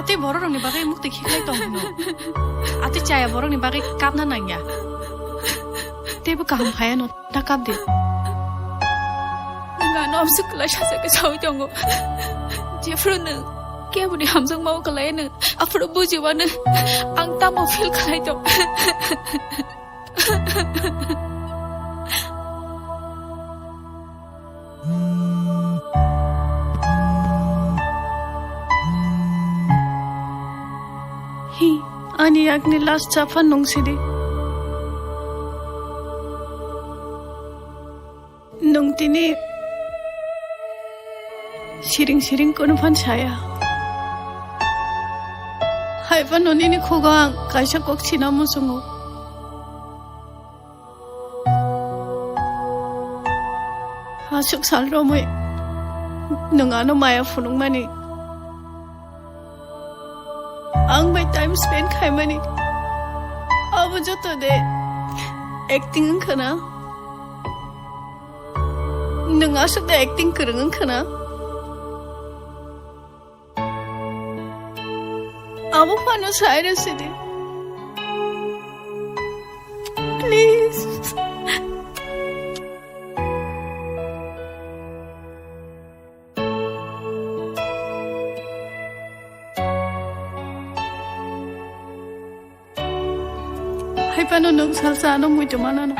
ate borok ni bagai mukti khiklai tong no ate chaya borok ni bagai kap na nangya te bu kaham khaya no ta kap de nga nom suk la sha sa ka chau jong je fru ne ke bu ni ham sang mau ka lai ne afro bu ji wa ne ang ta mo feel khai to ani yakni last chafan nungsidi nungtini siring kono fan saya haifa nonini khogang kaisa kokchina musungu hasuk salro moi nungano maya funung mani ang may time spend kay mani abo joto de acting ka na nung asok de acting kereng ka na abo paano sayra sidi please hay paano nung salsa ano mo ito manano